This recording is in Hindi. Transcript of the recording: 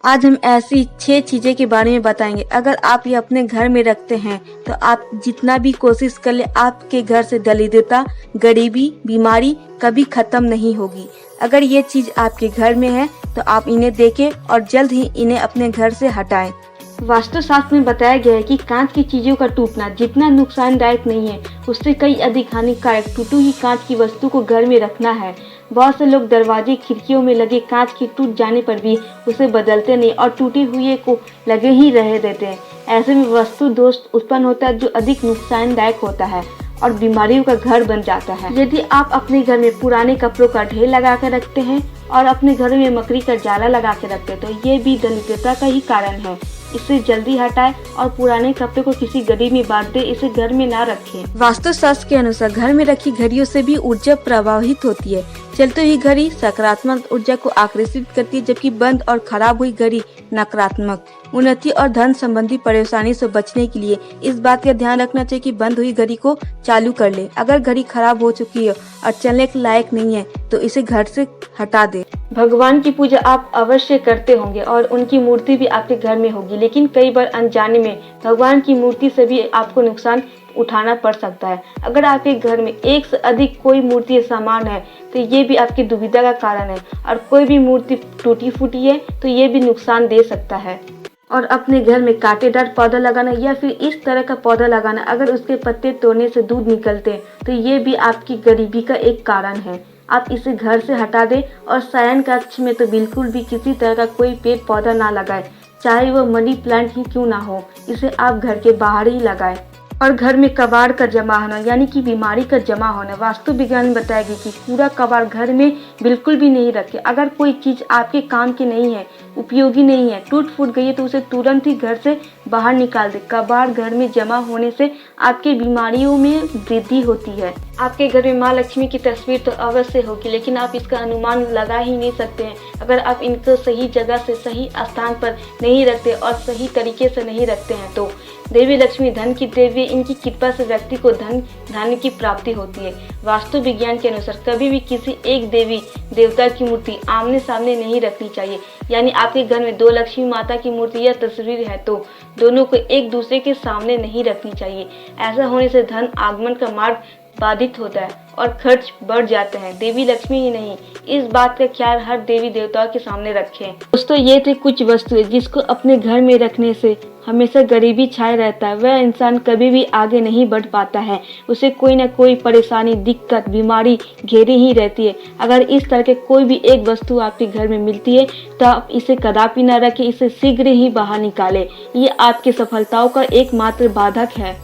आज हम ऐसी 6 चीजें के बारे में बताएंगे। अगर आप ये अपने घर में रखते हैं तो आप जितना भी कोशिश कर ले आपके घर से दरिद्रता, गरीबी, बीमारी कभी खत्म नहीं होगी। अगर ये चीज आपके घर में है तो आप इन्हें देखें और जल्द ही इन्हें अपने घर से हटाएं। वास्तुशास्त्र में बताया गया है कि कांच की चीजों का टूटना जितना नुकसानदायक नहीं है उससे कई अधिक हानिकारक टूटी हुई कांच की वस्तु को घर में रखना है। बहुत से लोग दरवाजे खिड़कियों में लगे कांच की टूट जाने पर भी उसे बदलते नहीं और टूटे हुए को लगे ही रह देते हैं। ऐसे में वस्तु दोष उत्पन्न होता है जो अधिक नुकसानदायक होता है और बीमारियों का घर बन जाता है। यदि आप अपने घर में पुराने कपड़ों का ढेर लगा कर रखते हैं और अपने घर में मकड़ी का जाला लगा के रखते हैं तो ये भी दरिद्रता का ही कारण है। इसे जल्दी हटाएं और पुराने कपड़े को किसी गड्ढे में बांध दे, इसे घर में ना रखें। वास्तुशास्त्र के अनुसार घर में रखी घड़ियों से भी ऊर्जा प्रवाहित होती है। चलती हुई घड़ी सकारात्मक ऊर्जा को आकर्षित करती है जबकि बंद और खराब हुई घड़ी नकारात्मक। उन्नति और धन संबंधी परेशानी से बचने के लिए इस बात का ध्यान रखना चाहिए कि बंद हुई घड़ी को चालू कर ले। अगर घड़ी खराब हो चुकी है और चलने के लायक नहीं है तो इसे घर से हटा दे। भगवान की पूजा आप अवश्य करते होंगे और उनकी मूर्ति भी आपके घर में होगी, लेकिन कई बार अनजाने में भगवान की मूर्ति से भी आपको नुकसान उठाना पड़ सकता है। अगर आपके घर में एक से अधिक कोई मूर्ति सामान है तो ये भी आपकी दुविधा का कारण है और कोई भी मूर्ति टूटी फूटी है तो ये भी नुकसान दे सकता है। और अपने घर में कांटेदार पौधा लगाना या फिर इस तरह का पौधा लगाना, अगर उसके पत्ते तोड़ने से दूध निकलते हैं तो ये भी आपकी गरीबी का एक कारण है। आप इसे घर से हटा दें और शयन कक्ष में तो बिल्कुल भी किसी तरह का कोई पेड़ पौधा ना लगाए, चाहे वो मनी प्लांट ही क्यों ना हो। इसे आप घर के बाहर ही लगाएं। और घर में कबाड़ का जमा होना यानी कि बीमारी का जमा होना, वास्तु विज्ञान में बताया गया कि पूरा कबाड़ घर में बिल्कुल भी नहीं रखें। अगर कोई चीज आपके काम की नहीं है, उपयोगी नहीं है, टूट फूट गई है तो उसे तुरंत ही घर से बाहर निकाल दे। कबाड़ घर में जमा होने से आपके बीमारियों में वृद्धि होती है। आपके घर में माँ लक्ष्मी की तस्वीर तो अवश्य होगी, लेकिन आप इसका अनुमान लगा ही नहीं सकते हैं अगर आप इनको सही जगह से सही स्थान पर नहीं रखते और सही तरीके से नहीं रखते हैं तो। देवी लक्ष्मी धन की देवी, इनकी कृपा से व्यक्ति को धन धान्य की प्राप्ति होती है। वास्तु विज्ञान के अनुसार कभी भी किसी एक देवी देवता की मूर्ति आमने सामने नहीं रखनी चाहिए। यानी आपके घर में 2 लक्ष्मी माता की मूर्ति या तस्वीर है तो दोनों को एक दूसरे के सामने नहीं रखनी चाहिए। ऐसा होने से धन आगमन का मार्ग बाधित होता है और खर्च बढ़ जाते हैं। देवी लक्ष्मी ही नहीं, इस बात का ख्याल हर देवी देवताओं के सामने रखें। दोस्तों, ये थे कुछ वस्तुएं जिसको अपने घर में रखने से हमेशा गरीबी छाए रहता है। वह इंसान कभी भी आगे नहीं बढ़ पाता है, उसे कोई ना कोई परेशानी, दिक्कत, बीमारी घेरे ही रहती है। अगर इस तरह के कोई भी एक वस्तु आपके घर में मिलती है तो आप इसे कदापि न रखें, इसे शीघ्र ही बाहर निकालें। ये आपकी सफलताओं का एकमात्र बाधक है।